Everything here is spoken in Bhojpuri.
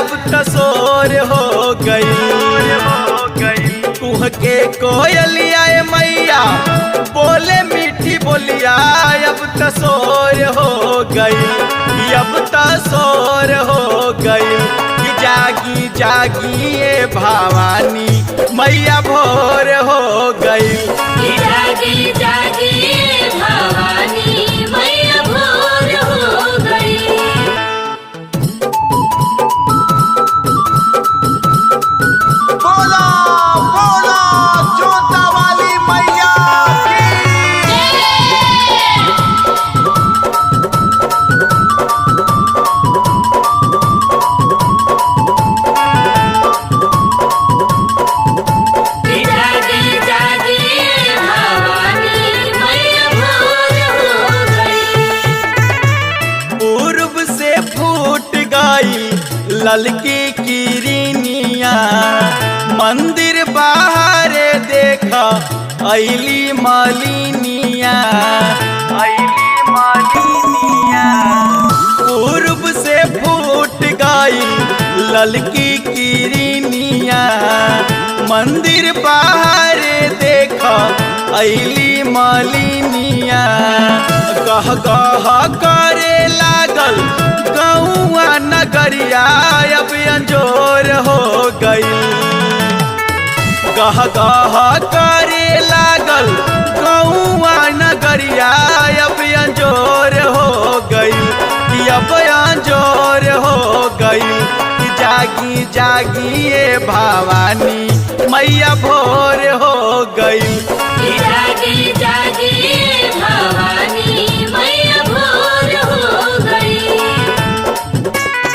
अब तसोर हो गई कुह के कोयलिया मैया बोले मीठी बोलिया अब तसोर हो गई अब तसोर हो गई कि जागी जागी ये भवानी मैया भोर हो गई जागी जागी ये भवानी मैया भोर हो गई। बोला बोला जोता वाली मैया की। जागी जागी ये भवानी मैया भोर हो गई। पूर्व से फूट गई ललकी किरनिया मंदिर बाहर देखा ऐली मालिनिया पूर्व से फूट गई ललकी किरनिया मंदिर बाहर देखा ऐली मालिनिया कह कह करे लागल गौआ नगरिया अब अंजोर हो गई गह गह करे लागल गौआ नगरिया अब अंजोर हो गई कि अब अंजोर हो गई कि जागी जागी ये भवानी मैया भोर हो गई